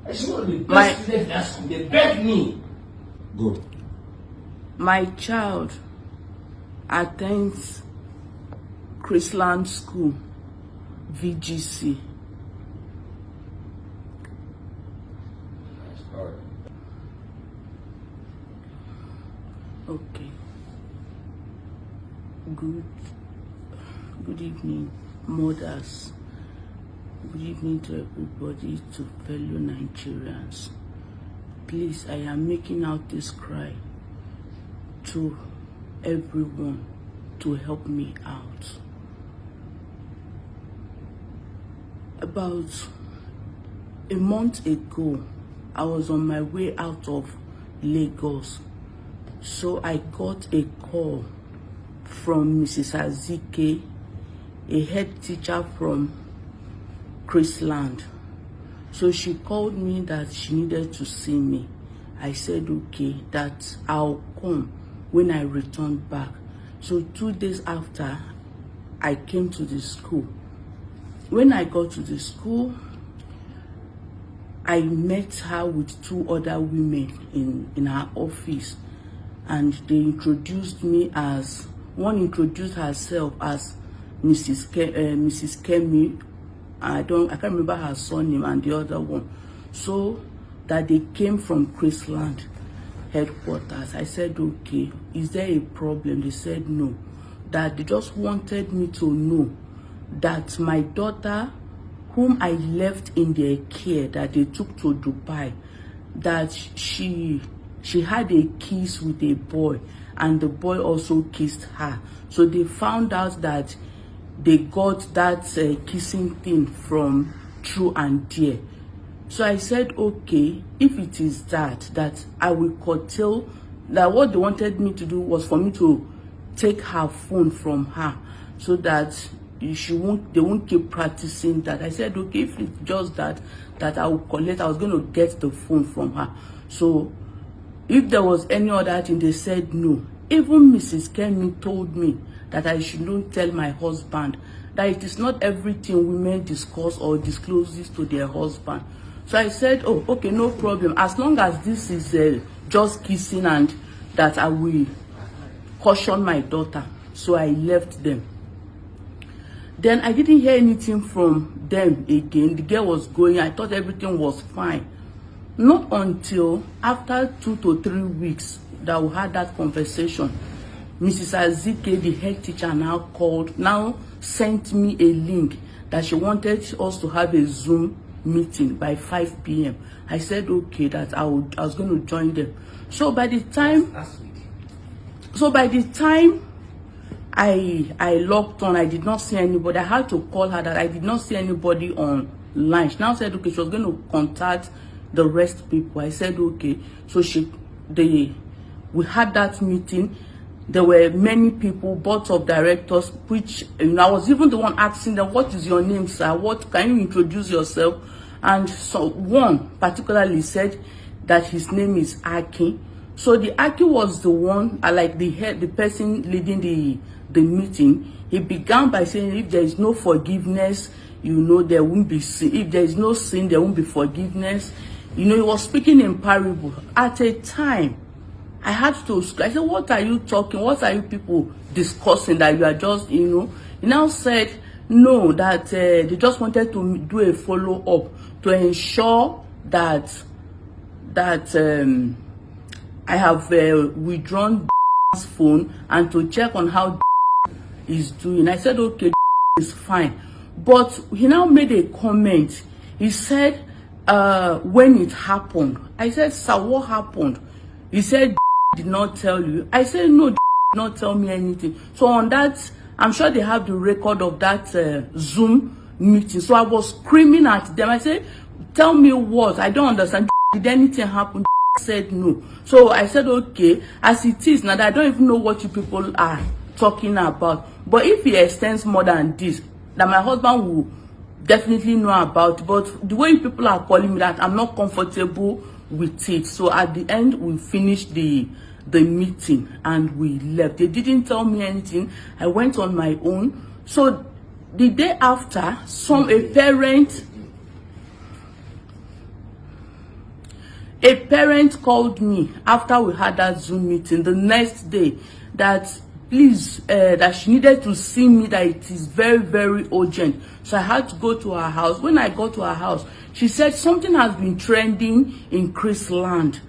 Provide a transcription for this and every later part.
I should not be the best student in that school. They begged me. Go. My child attends Chrisland School, VGC. All right. Okay. Good evening, mothers. Good evening to everybody, to fellow Nigerians. Please, I am making out this cry to everyone to help me out. About a month ago, I was on my way out of Lagos. So I got a call from Mrs. Azike, a head teacher from Chrisland. So she called me that she needed to see me. I said, okay, that I'll come when I return back. So 2 days after, I came to the school. When I got to the school, I met her with 2 other women in her office. And they introduced me as, one introduced herself as Mrs. Kemi. I can't remember her surname, and the other one. So that they came from Chrisland headquarters. I said, okay, is there a problem? They said no. That they just wanted me to know that my daughter, whom I left in their care, that they took to Dubai, that she had a kiss with a boy, and the boy also kissed her. So they found out that they got that kissing thing from True and Dear. So I said, okay, if it is that I will curtail, that what they wanted me to do was for me to take her phone from her, so that they won't keep practicing that. I said, okay, if it's just that I will collect, I was going to get the phone from her. So if there was any other thing, they said no. Even Mrs. Kemi told me that I should not tell my husband, that it is not everything women discuss or disclose this to their husband. So I said, oh, okay, no problem. As long as this is just kissing, and that I will caution my daughter. So I left them. Then I didn't hear anything from them again. The girl was going. I thought everything was fine. Not until after 2 to 3 weeks that we had that conversation, Mrs. Azike, the head teacher, now sent me a link that she wanted us to have a Zoom meeting by 5 p.m. I said, okay, that I was going to join them. So by the time I logged on, I did not see anybody. I had to call her that I did not see anybody online. She now said, okay, she was going to contact the rest people. I said, okay. So we had that meeting. There were many people, boards of directors, which I was even the one asking them, what is your name, sir? What can you introduce yourself? And so one particularly said that his name is Aki. So the Aki was the one, like the person leading the meeting. He began by saying, if there is no forgiveness, there won't be sin. If there is no sin, there won't be forgiveness. He was speaking in parable. At a time, I had to, I said, what are you talking? What are you people discussing that you are just, He now said, no, that they just wanted to do a follow-up to ensure that I have withdrawn his phone and to check on how is doing. I said, okay, is fine. But he now made a comment. He said, when it happened, I said, sir, what happened? He said, did not tell you. I said, no, did not tell me anything. So on that, I'm sure they have the record of that Zoom meeting. So I was screaming at them. I said, tell me what? I don't understand. Did anything happen? Said no. So I said, okay, as it is now, that I don't even know what you people are talking about. But if he extends more than this, that my husband will definitely know about. But the way you people are calling me that, I'm not comfortable with it. So at the end, we finished the meeting and we left. They didn't tell me anything. I went on my own. So the day after, a parent A parent called me after we had that Zoom meeting the next day that please, that she needed to see me, that it is very, very urgent. So I had to go to her house. When I got to her house, she said something has been trending in Chrisland,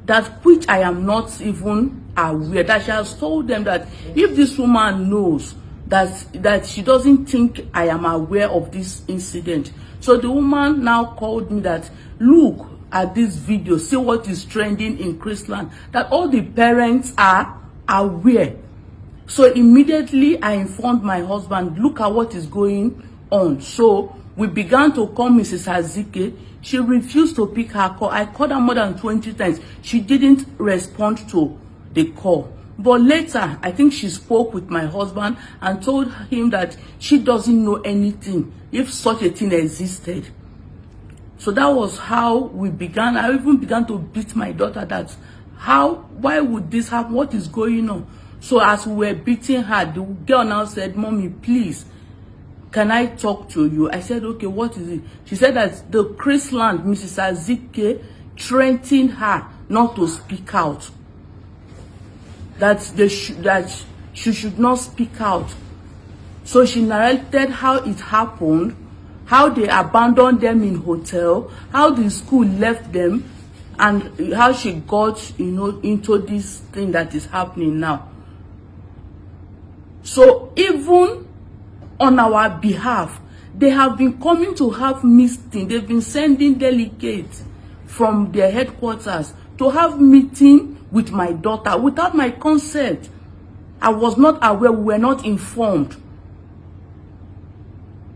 that which I am not even aware, that she has told them that if this woman knows that she doesn't think I am aware of this incident. So the woman now called me that, look at this video, see what is trending in Chrisland, that all the parents are aware. So immediately I informed my husband, look at what is going on. So we began to call Mrs. Azike. She refused to pick her call. I called her more than 20 times. She didn't respond to the call. But later, I think she spoke with my husband and told him that she doesn't know anything if such a thing existed. So that was how we began. I even began to beat my daughter that, why would this happen? What is going on? So as we were beating her, the girl now said, Mommy, please, can I talk to you? I said, okay, what is it? She said that the Chrisland, Mrs. Azike, threatened her not to speak out. That she should not speak out. So she narrated how it happened, how they abandoned them in hotel, how the school left them, and how she got, into this thing that is happening now. So even on our behalf, they have been coming to have meeting. They've been sending delegates from their headquarters to have meeting with my daughter without my consent. I was not aware, we were not informed.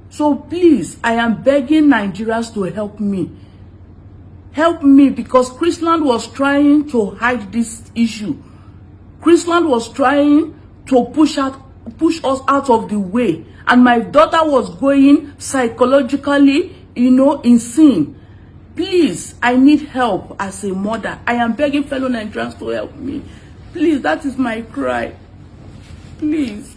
So please, I am begging Nigerians to help me. Help me, because Chrisland was trying to hide this issue. Chrisland was trying to push us out of the way. And my daughter was going psychologically, insane. Please, I need help as a mother. I am begging fellow Nigerians to help me. Please, that is my cry. Please.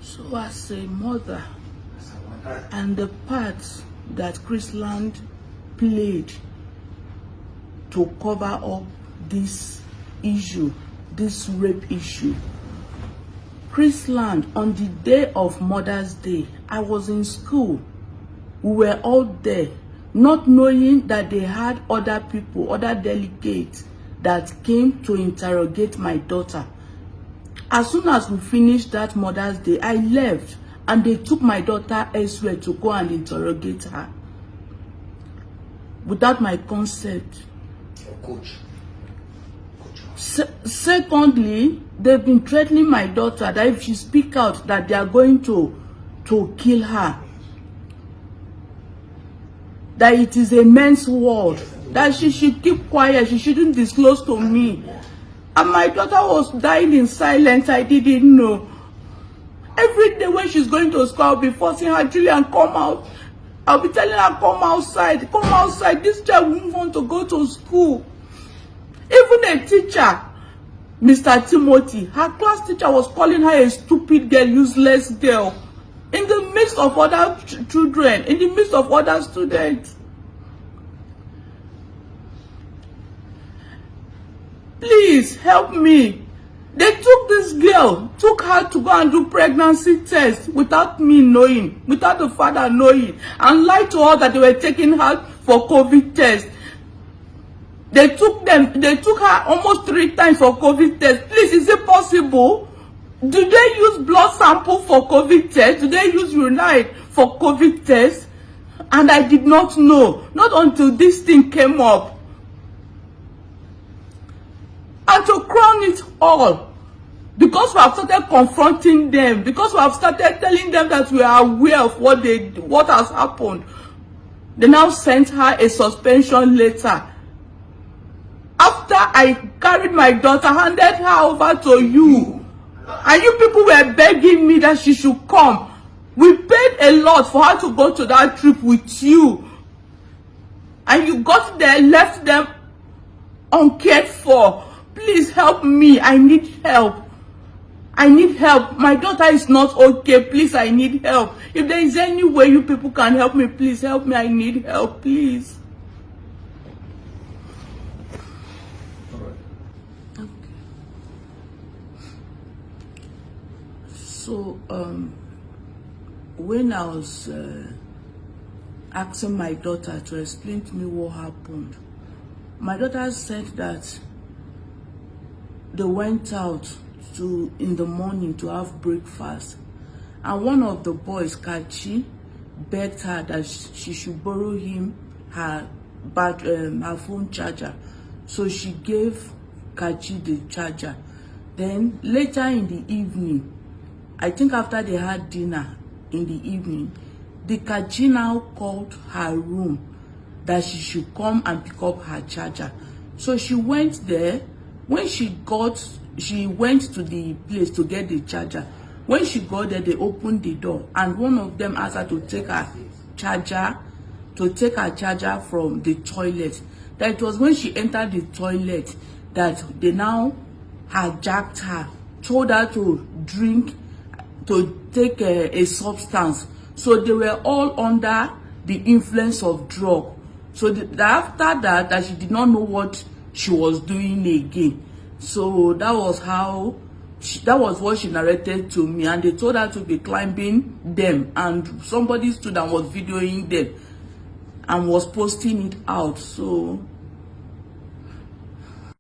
So as a mother, and the part that Chrisland played to cover up this issue, this rape issue. Chrisland, on the day of Mother's Day, I was in school. We were all there, not knowing that they had other people, other delegates that came to interrogate my daughter. As soon as we finished that Mother's Day, I left and they took my daughter elsewhere to go and interrogate her without my consent. Coach. Secondly, they've been threatening my daughter that if she speaks out, that they are going to kill her. That it is a men's world. That she should keep quiet. She shouldn't disclose to me. And my daughter was dying in silence. I didn't know. Every day when she's going to school, I'll be forcing her, Julian, come out. I'll be telling her, come outside. Come outside. This child won't want to go to school. Even a teacher, Mr. Timothy, her class teacher was calling her a stupid girl, useless girl. In the midst of other children, in the midst of other students. Please help me. They took this girl, took her to go and do pregnancy tests without me knowing, without the father knowing, and lied to her that they were taking her for COVID test. They took her almost 3 times for COVID test. Please, is it possible? Do they use blood sample for COVID test? Do they use urine for COVID test? And I did not know, not until this thing came up. And to crown it all, because we have started confronting them, because we have started telling them that we are aware of what has happened, they now sent her a suspension letter. After I carried my daughter, handed her over to you, and you people were begging me that she should come. We paid a lot for her to go to that trip with you. And you got there, left them uncared for. Please help me. I need help. I need help. My daughter is not okay. Please, I need help. If there is any way you people can help me, please help me. I need help, please. All right. Okay. So, when I was asking my daughter to explain to me what happened, my daughter said that they went out in the morning to have breakfast, and one of the boys, Kachi, begged her that she should borrow him her phone charger. So she gave Kachi the charger. Then later in the evening, I think after they had dinner in the evening, the Kachi now called her room that she should come and pick up her charger. So she went there. When she went to the place to get the charger. When she got there, they opened the door, and one of them asked her to take her charger from the toilet. That it was when she entered the toilet that they now hijacked her, told her to drink, to take a substance. So they were all under the influence of drug. So after that, she did not know what she was doing again. So that was what she narrated to me, and they told her to be climbing them, and somebody stood and was videoing them and was posting it out. So